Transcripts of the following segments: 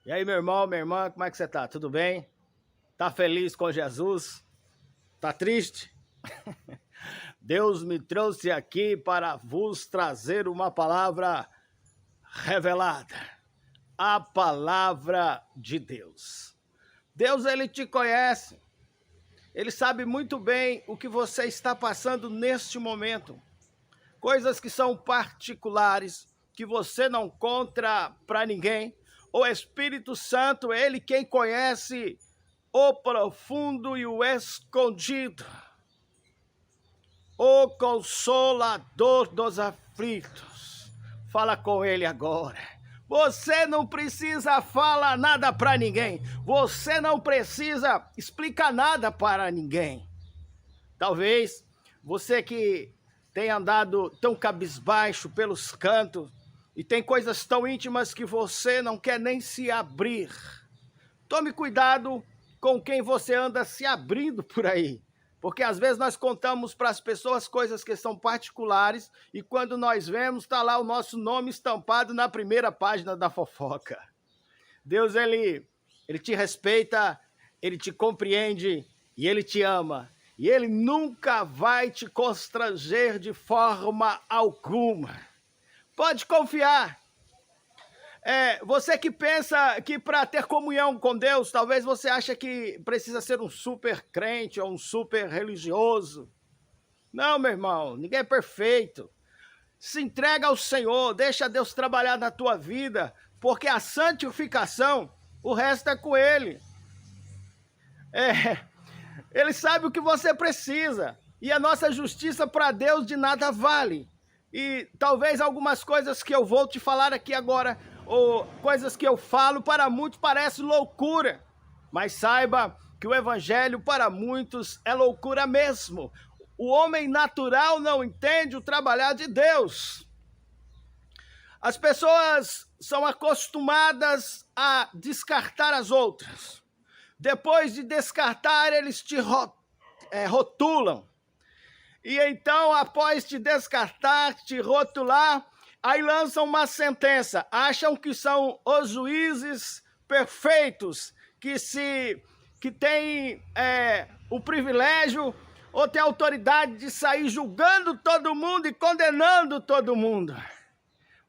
E aí, meu irmão, minha irmã, como é que você tá? Tudo bem? Tá feliz com Jesus? Tá triste? Deus me trouxe aqui para vos trazer uma palavra revelada. A palavra de Deus. Deus, ele te conhece. Ele sabe muito bem o que você está passando neste momento. Coisas que são particulares, que você não conta para ninguém. O Espírito Santo, ele quem conhece o profundo e o escondido. O consolador dos aflitos. Fala com ele agora. Você não precisa falar nada para ninguém. Você não precisa explicar nada para ninguém. Talvez você que tem andado tão cabisbaixo pelos cantos e tem coisas tão íntimas que você não quer nem se abrir. Tome cuidado com quem você anda se abrindo por aí. Porque às vezes nós contamos para as pessoas coisas que são particulares e quando nós vemos, está lá o nosso nome estampado na primeira página da fofoca. Deus, ele te respeita, ele te compreende e ele te ama. E ele nunca vai te constranger de forma alguma. Pode confiar. Você que pensa que para ter comunhão com Deus, talvez você ache que precisa ser um super crente ou um super religioso. Não, meu irmão, ninguém é perfeito. Se entrega ao Senhor, deixa Deus trabalhar na tua vida, porque a santificação, o resto é com Ele. Ele sabe o que você precisa, e a nossa justiça para Deus de nada vale. E talvez algumas coisas que eu vou te falar aqui agora, ou coisas que eu falo, para muitos parece loucura. Mas saiba que o evangelho para muitos é loucura mesmo. O homem natural não entende o trabalhar de Deus. As pessoas são acostumadas a descartar as outras. Depois de descartar, eles te rotulam. E então, após te descartar, te rotular, aí lançam uma sentença. Acham que são os juízes perfeitos, que têm o privilégio ou têm a autoridade de sair julgando todo mundo e condenando todo mundo.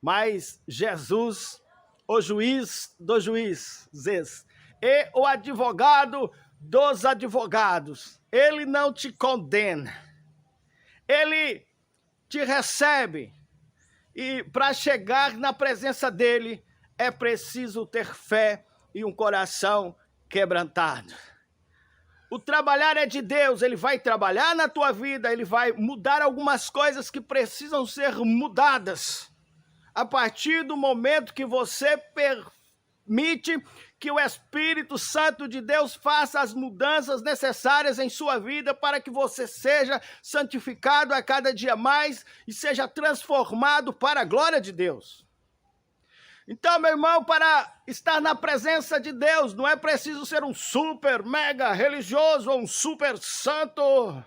Mas Jesus, o juiz dos juízes e o advogado dos advogados, ele não te condena. Ele te recebe. E para chegar na presença dele, é preciso ter fé e um coração quebrantado. O trabalhar é de Deus, ele vai trabalhar na tua vida, ele vai mudar algumas coisas que precisam ser mudadas. A partir do momento que você permite que o Espírito Santo de Deus faça as mudanças necessárias em sua vida para que você seja santificado a cada dia mais e seja transformado para a glória de Deus. Então, meu irmão, para estar na presença de Deus, não é preciso ser um super, mega religioso ou um super santo.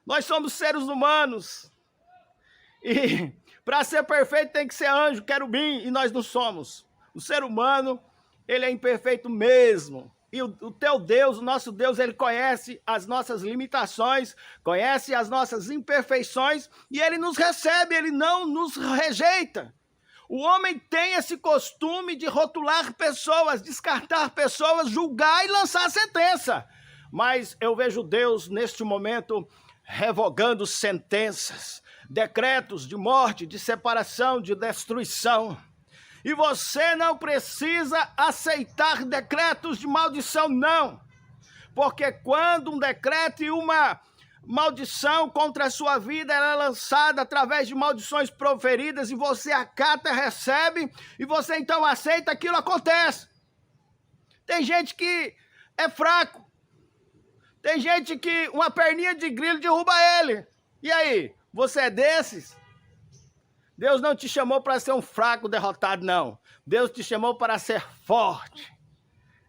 Nós somos seres humanos. E para ser perfeito tem que ser anjo, querubim, e nós não somos. O ser humano, ele é imperfeito mesmo. E o teu Deus, o nosso Deus, ele conhece as nossas limitações, conhece as nossas imperfeições, e ele nos recebe, ele não nos rejeita. O homem tem esse costume de rotular pessoas, descartar pessoas, julgar e lançar sentença. Mas eu vejo Deus, neste momento, revogando sentenças, decretos de morte, de separação, de destruição. E você não precisa aceitar decretos de maldição, não. Porque quando um decreto e uma maldição contra a sua vida é lançada através de maldições proferidas e você acata, recebe, e você então aceita, aquilo acontece. Tem gente que é fraco. Tem gente que uma perninha de grilo derruba ele. E aí, você é desses? Deus não te chamou para ser um fraco derrotado, não. Deus te chamou para ser forte.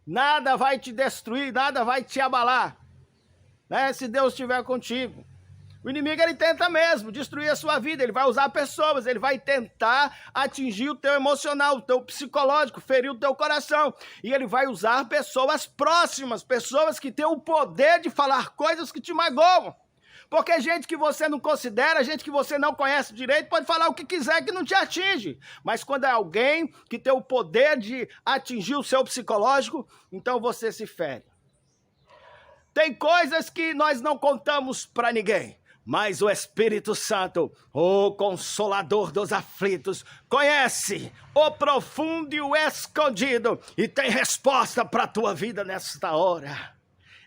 Nada vai te destruir, nada vai te abalar, né? Se Deus estiver contigo. O inimigo, ele tenta mesmo destruir a sua vida, ele vai usar pessoas, ele vai tentar atingir o teu emocional, o teu psicológico, ferir o teu coração. E ele vai usar pessoas próximas, pessoas que têm o poder de falar coisas que te magoam. Porque gente que você não considera, gente que você não conhece direito, pode falar o que quiser que não te atinge. Mas quando é alguém que tem o poder de atingir o seu psicológico, então você se fere. Tem coisas que nós não contamos para ninguém, mas o Espírito Santo, o Consolador dos aflitos, conhece o profundo e o escondido e tem resposta para a tua vida nesta hora.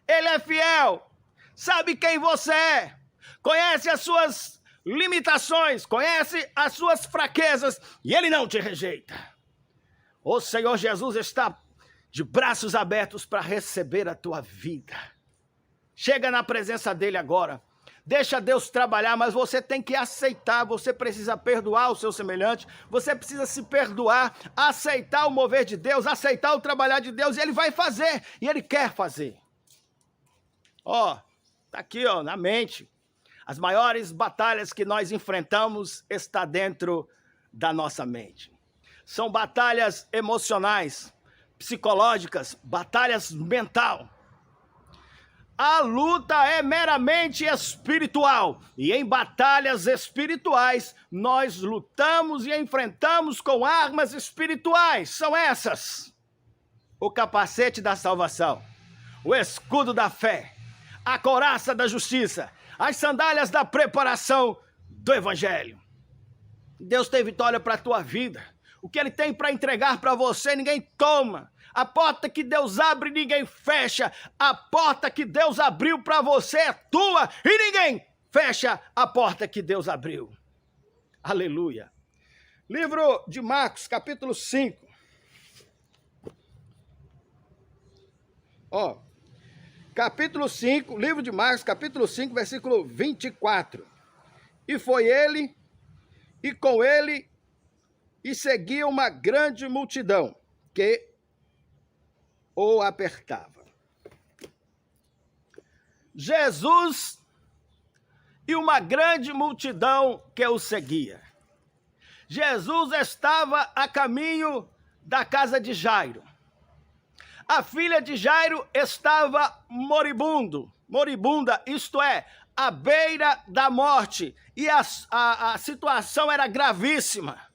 Ele é fiel, sabe quem você é, conhece as suas limitações, conhece as suas fraquezas e ele não te rejeita. O Senhor Jesus está de braços abertos para receber a tua vida. Chega na presença dele agora. Deixa Deus trabalhar, mas você tem que aceitar, você precisa perdoar o seu semelhante, você precisa se perdoar, aceitar o mover de Deus, aceitar o trabalhar de Deus, e ele vai fazer, e ele quer fazer. Ó, tá aqui, ó, na mente. As maiores batalhas que nós enfrentamos estão dentro da nossa mente. São batalhas emocionais, psicológicas, batalhas mental. A luta é meramente espiritual, e em batalhas espirituais, nós lutamos e enfrentamos com armas espirituais. São essas: o capacete da salvação, o escudo da fé, a couraça da justiça, as sandálias da preparação do evangelho. Deus tem vitória para a tua vida. O que ele tem para entregar para você, ninguém toma. A porta que Deus abre, ninguém fecha. A porta que Deus abriu para você é tua e ninguém fecha a porta que Deus abriu. Aleluia. Livro de Marcos, capítulo 5. Ó, capítulo 5, livro de Marcos, capítulo 5, versículo 24. E foi ele, e com ele, e seguia uma grande multidão que o apertava. Jesus e uma grande multidão que o seguia. Jesus estava a caminho da casa de Jairo. A filha de Jairo estava moribunda, isto é, à beira da morte. E a situação era gravíssima.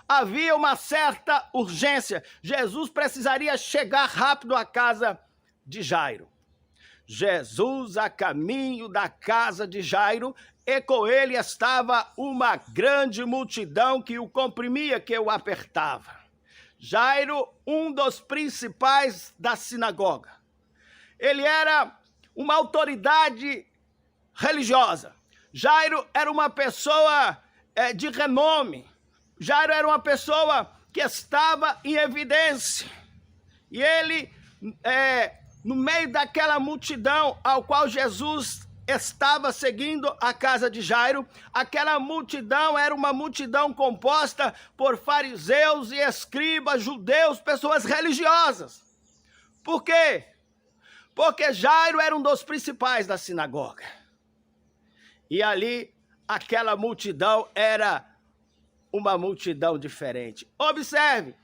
Havia uma certa urgência. Jesus precisaria chegar rápido à casa de Jairo. Jesus a caminho da casa de Jairo, e com ele estava uma grande multidão que o comprimia, que o apertava. Jairo, um dos principais da sinagoga. Ele era uma autoridade religiosa. Jairo era uma pessoa de renome. Jairo era uma pessoa que estava em evidência. E ele, no meio daquela multidão ao qual Jesus estava seguindo a casa de Jairo, aquela multidão era uma multidão composta por fariseus e escribas, judeus, pessoas religiosas. Por quê? Porque Jairo era um dos principais da sinagoga. E ali, aquela multidão era uma multidão diferente. Observe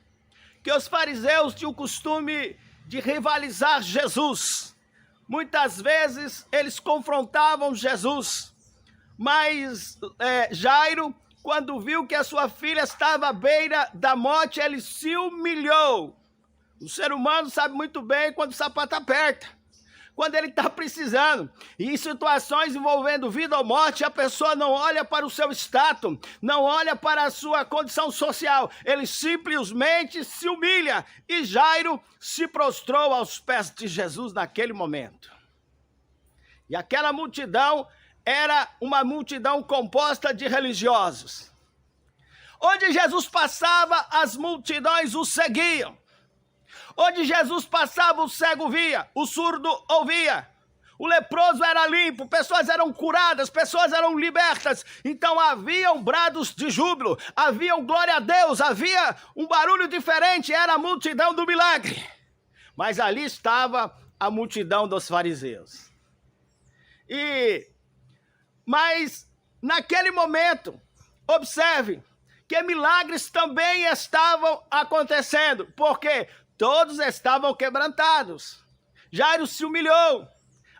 que os fariseus tinham o costume de rivalizar Jesus. Muitas vezes eles confrontavam Jesus, mas Jairo, quando viu que a sua filha estava à beira da morte, ele se humilhou. O ser humano sabe muito bem quando o sapato aperta, quando ele está precisando. E em situações envolvendo vida ou morte, a pessoa não olha para o seu status, não olha para a sua condição social, ele simplesmente se humilha. E Jairo se prostrou aos pés de Jesus naquele momento. E aquela multidão era uma multidão composta de religiosos. Onde Jesus passava, as multidões o seguiam. Onde Jesus passava, o cego via, o surdo ouvia, o leproso era limpo, pessoas eram curadas, pessoas eram libertas. Então haviam brados de júbilo, havia glória a Deus, havia um barulho diferente, era a multidão do milagre. Mas ali estava a multidão dos fariseus. E Mas naquele momento, observe que milagres também estavam acontecendo, porque todos estavam quebrantados. Jairo se humilhou,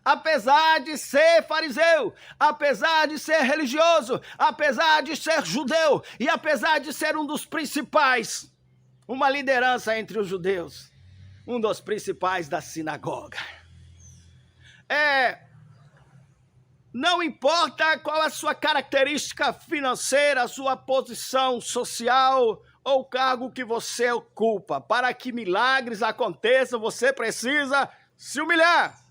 apesar de ser fariseu, apesar de ser religioso, apesar de ser judeu e apesar de ser um dos principais, uma liderança entre os judeus, um dos principais da sinagoga. Não importa qual a sua característica financeira, a sua posição social ou o cargo que você ocupa, para que milagres aconteçam, você precisa se humilhar.